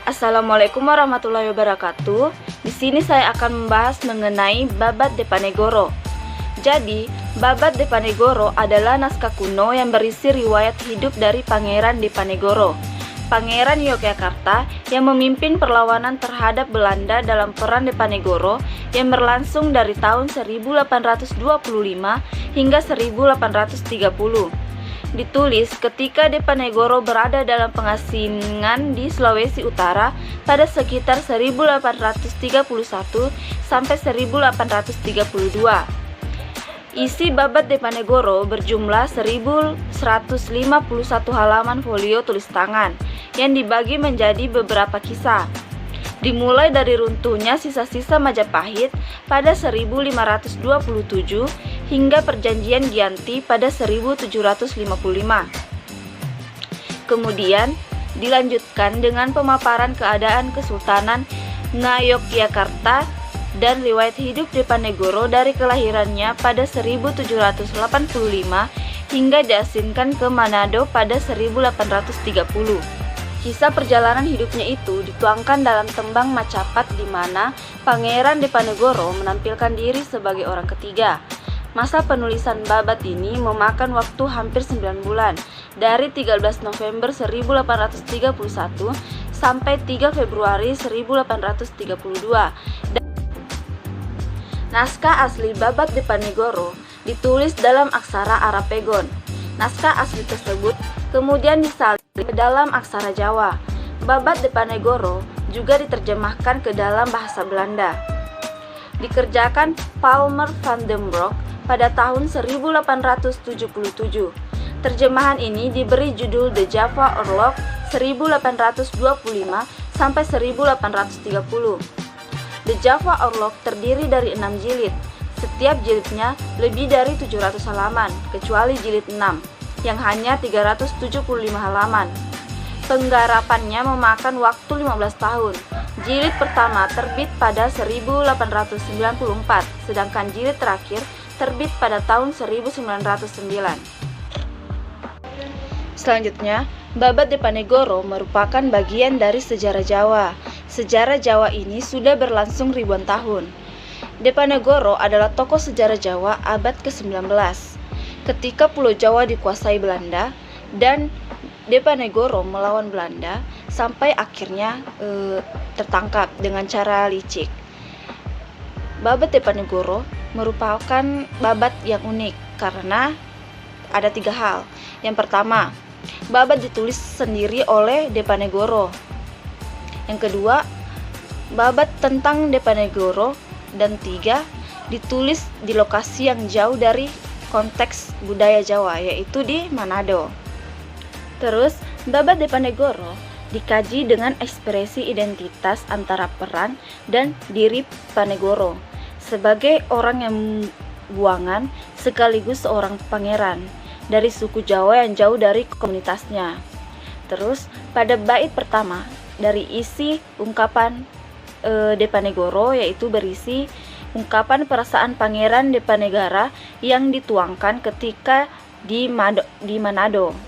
Assalamualaikum warahmatullahi wabarakatuh. Di sini saya akan membahas mengenai Babad Dipanegoro. Jadi, Babad Dipanegoro adalah naskah kuno yang berisi riwayat hidup dari Pangeran Dipanegoro, Pangeran Yogyakarta yang memimpin perlawanan terhadap Belanda dalam Perang Dipanegoro yang berlangsung dari tahun 1825 hingga 1830. Ditulis ketika Dipanegoro berada dalam pengasingan di Sulawesi Utara pada sekitar 1831 sampai 1832. Isi Babad Dipanegoro berjumlah 1151 halaman folio tulis tangan yang dibagi menjadi beberapa kisah. Dimulai dari runtuhnya sisa-sisa Majapahit pada 1527 hingga perjanjian Giyanti pada 1755. Kemudian dilanjutkan dengan pemaparan keadaan Kesultanan Ngayogyakarta dan riwayat hidup Dipanegoro dari kelahirannya pada 1785 hingga diasingkan ke Manado pada 1830. Kisah perjalanan hidupnya itu dituangkan dalam tembang Macapat di mana Pangeran Dipanegoro menampilkan diri sebagai orang ketiga. Masa penulisan Babad ini memakan waktu hampir 9 bulan, dari 13 November 1831 sampai 3 Februari 1832. Naskah asli Babad Dipanegoro ditulis dalam aksara Arapegon. Naskah asli tersebut kemudian disalin ke dalam aksara Jawa. Babad Dipanegoro juga diterjemahkan ke dalam bahasa Belanda. Dikerjakan Palmer van den Broek pada tahun 1877. Terjemahan ini diberi judul The Java Orlog 1825 sampai 1830. The Java Orlog terdiri dari 6 jilid. Setiap jilidnya lebih dari 700 halaman, kecuali jilid 6 yang hanya 375 halaman. Penggarapannya memakan waktu 15 tahun. Jilid pertama terbit pada 1894, sedangkan jilid terakhir terbit pada tahun 1909. Selanjutnya, Babad Dipanegoro merupakan bagian dari sejarah Jawa. Sejarah Jawa ini sudah berlangsung ribuan tahun. Dipanegoro adalah tokoh sejarah Jawa abad ke-19. Ketika Pulau Jawa dikuasai Belanda dan Dipanegoro melawan Belanda sampai akhirnya tertangkap dengan cara licik. Babad Dipanegoro merupakan babad yang unik karena ada 3 hal. Yang pertama, babad ditulis sendiri oleh Dipanegoro. Yang kedua, babad tentang Dipanegoro. Dan 3, ditulis di lokasi yang jauh dari konteks budaya Jawa, yaitu di Manado. Terus, Babad Dipanegoro dikaji dengan ekspresi identitas antara peran dan diri Panegoro sebagai orang yang buangan sekaligus seorang pangeran dari suku Jawa yang jauh dari komunitasnya. Terus, pada bait pertama dari isi ungkapan Dipanegoro yaitu berisi ungkapan perasaan Pangeran Dipanegara yang dituangkan ketika di Manado.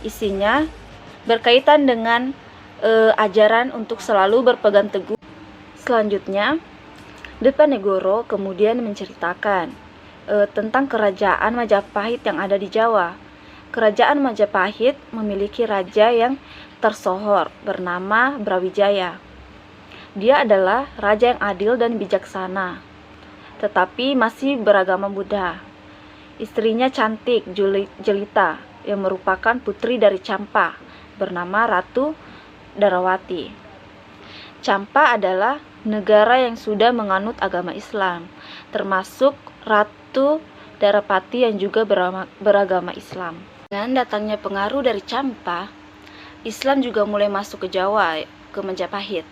Isinya berkaitan dengan ajaran untuk selalu berpegang teguh. Selanjutnya, Dipanegoro kemudian menceritakan tentang kerajaan Majapahit yang ada di Jawa. Kerajaan Majapahit memiliki raja yang tersohor bernama Brawijaya. Dia adalah raja yang adil dan bijaksana, tetapi masih beragama Buddha. Istrinya cantik, jelita, yang merupakan putri dari Campa, bernama Ratu Darawati. Campa adalah negara yang sudah menganut agama Islam, termasuk Ratu Darawati yang juga beragama Islam. Dengan datangnya pengaruh dari Campa, Islam juga mulai masuk ke Jawa, ke Majapahit.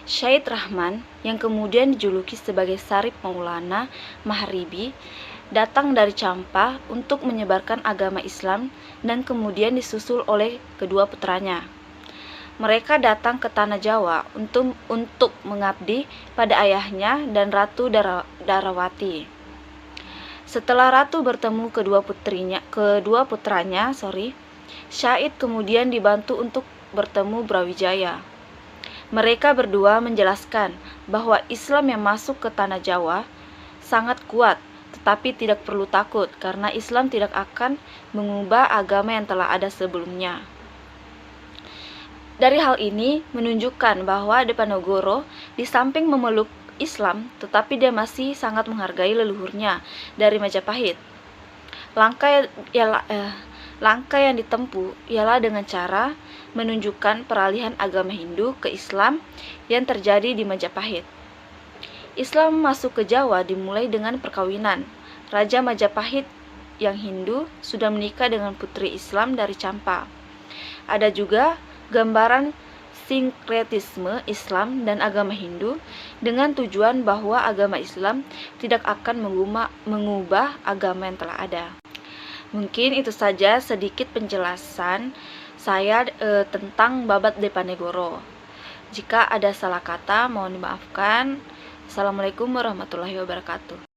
Syed Rahman, yang kemudian dijuluki sebagai Sarip Maulana Maharibi, datang dari Campa untuk menyebarkan agama Islam dan kemudian disusul oleh kedua putranya. Mereka datang ke tanah Jawa untuk mengabdi pada ayahnya dan Ratu Darawati. Setelah Ratu bertemu kedua putranya, Syed kemudian dibantu untuk bertemu Brawijaya. Mereka berdua menjelaskan bahwa Islam yang masuk ke tanah Jawa sangat kuat, tetapi tidak perlu takut karena Islam tidak akan mengubah agama yang telah ada sebelumnya. Dari hal ini menunjukkan bahwa Diponegoro di samping memeluk Islam, tetapi dia masih sangat menghargai leluhurnya dari Majapahit. Langkah yang ditempuh ialah dengan cara menunjukkan peralihan agama Hindu ke Islam yang terjadi di Majapahit. Islam masuk ke Jawa dimulai dengan perkawinan. Raja Majapahit yang Hindu sudah menikah dengan putri Islam dari Campa. Ada juga gambaran sinkretisme Islam dan agama Hindu dengan tujuan bahwa agama Islam tidak akan mengubah agama yang telah ada. Mungkin itu saja sedikit penjelasan saya tentang Babat Diponegoro. Jika ada salah kata mohon dimaafkan. Assalamualaikum warahmatullahi wabarakatuh.